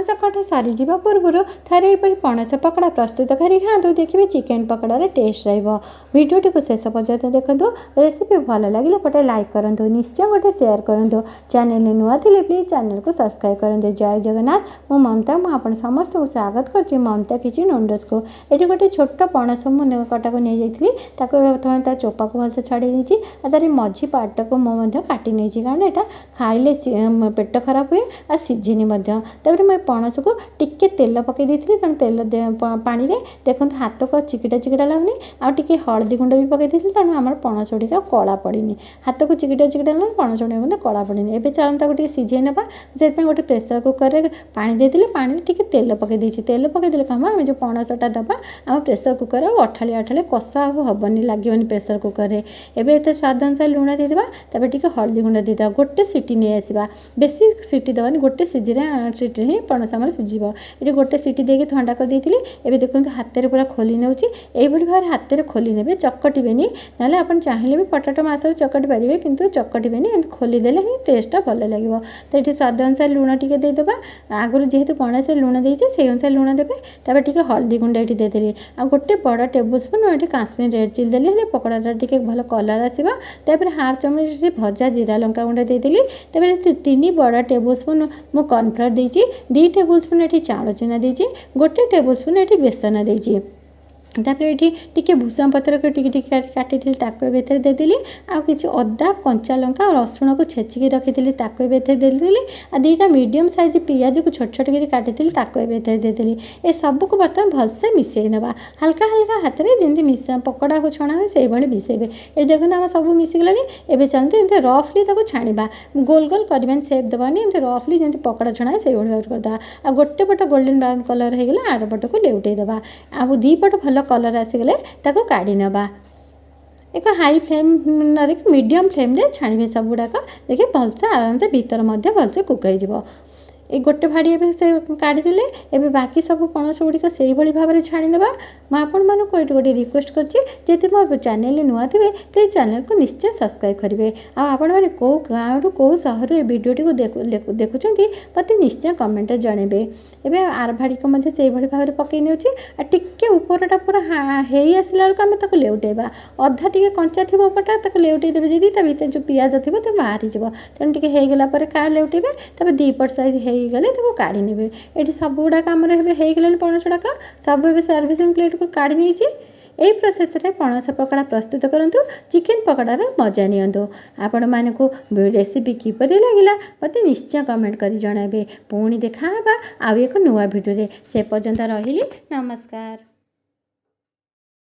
पणस कटा सरीज पूर्व थे यपरी पणस पकड़ा प्रस्तुत कर खाँतु देखिए चिकेन पकड़ार टेस्ट भिडियोटी को शेष पर्यटन देखूँ रेसिपी भल लगे गोटे लाइक करूँ निश्चय गोटे शेयर करूँ चैनल नुआ थे प्लीज चैनल को सब्सक्राइब करूँ। जय जगन्नाथ मु ममता मुझे समस्त स्वागत कर ममता किचन ओंडर्स को। ये गोटे छोट पणस मुझे कटा को नहीं जाइली प्रथम ता चोपा को भलसे छाड़ी नहीं तार मझी पार्ट को मुझे काटी नहीं कारण यहाँ खाइले पेट खराब हुए आ सीझेनी मैं पणस को टिके तेल पकई देती तेणु तेल पानी रे देखो हाथ को चिकिटा चिकिटा लगुनि आगे हलदी गुंड भी पकई देती तेणु आम पणस गुड़िक कला पड़नी हाथ को चिकिटा चिकिटा लगुनि पणस गुड़िक कला पड़नी। एवं चलता सीझे ना से गोटे प्रेसर कुकर में पानी देती पानी टिके तेल पकई देती तेल पकईदे कम आम जो पणसटा दबा आम प्रेसर कुकर अठाली अठाली कषा हेनी लगे प्रेसर कुकर में। एवं ये स्वाद अनुसार लुण देदेबा टी हलदी गुंड देदेबा गोटे सीटी नहीं आसवा बेसी सीटी दबानी गोटे सीटी ही पणस आम सीझ ये गोटे सीटी देके ठंडा कर देती एवं देखो हाथ में पूरा खोली नौची यही भाव हाथ में खोली ने चकटेनि ना आप चाहिए भी पटाटो मास चकटी पारे कि चकटेनि खोलीदे ही टेस्टा भल लगे। तो ये स्वाद अनुसार लुण टी देदेबा आगुरी जेहेतु पणस लुण देचे से अनुसार लुण देवे तापर टी हलदी गुंड ये देदेली आ गोटे बड़ टेबुल स्पून ये काश्मीर रेड चिली देली पकड़ाटा टी भल कलर आसवा तापर हाफ चमच भजा जीरा लंका गुंड देदेली तापर 3 बड़ टेबुल स्पून मु कॉर्नफ्लोर देची 2 टेबुल स्पून ये चाउल चूना देची गोटे टेबुल स्पून ये बेसन देची तापर ये टी भूषण पत्र को टिके काटी भर देदेली आ कि अदा कंचा लंका और रसुण को छेचिकी रखी भर देदेली आ 2टा मीडियम साइज पियाज को छोट छोट कर काटी भर देदेली ए सब को बर्तमान भलसे मिसई ना हल्का हल्का हाथ में जमी मिसा पकड़ा को छणा हुए से भाई मिसेबे। ये देखो आम सब मिसिगला एवं चलते एमती रफली छाणा गोल गोल करवानी सेप देवानी एमती रफली जमी पकड़ा छणा है से भाव करदे आ गोटे पट गोल्डन ब्राउन कलर होगा आर पट को लेउटे देवा आ 2 पट भल कलर आसीगले ताको काढ़ी नबा एक हाई फ्लेम मीडियम फ्लेम रे छाणिबे सब गुड़ाक देखिए भलसे आराम से भीतर मध्य भलसे कुक हो ये गोटे भाड़ी से काढ़ीदे एवं बाकी सब पणस गुड़िक से भाव में छाणीदेवा। मैं आपण को ये गोटे रिक्वेस्ट करती मो चैनल नुआ थे प्लीज चैनल को निश्चय सब्सक्राइब करेंगे आपण मैंने कौ गाँव रो सहर ये भिडियोटी को देखुं मत निश्चय कमेंट जनइबे। एवं आर भाड़ी को से भाव में पकई नौची टिके उपरटा पूरा हो आसला बेलू आम लेउटेबा अधा टे कंचा थी उपरटा लेउटेदेवे जी भर जो पियाज थी तो बाहरी जा तेणु टे होगला का लेउटेबे तब 2 पट साइज गले काढ़ी ने ये सब गुड़ाक आमर हो पणस गुड़ाक सब सर्विसिंग प्लेट को काढ़ी नहीं यही प्रोसेस रे पणस पकड़ा प्रस्तुत करूँ चिकेन पकड़ार मजा नियंतु। आपण मानक रेसिपी किपरि लगिला मत निश्चय कमेंट कर जणाबे। पुणी देखा आउ एक नुआ भिडियो से पर्यंत रही नमस्कार।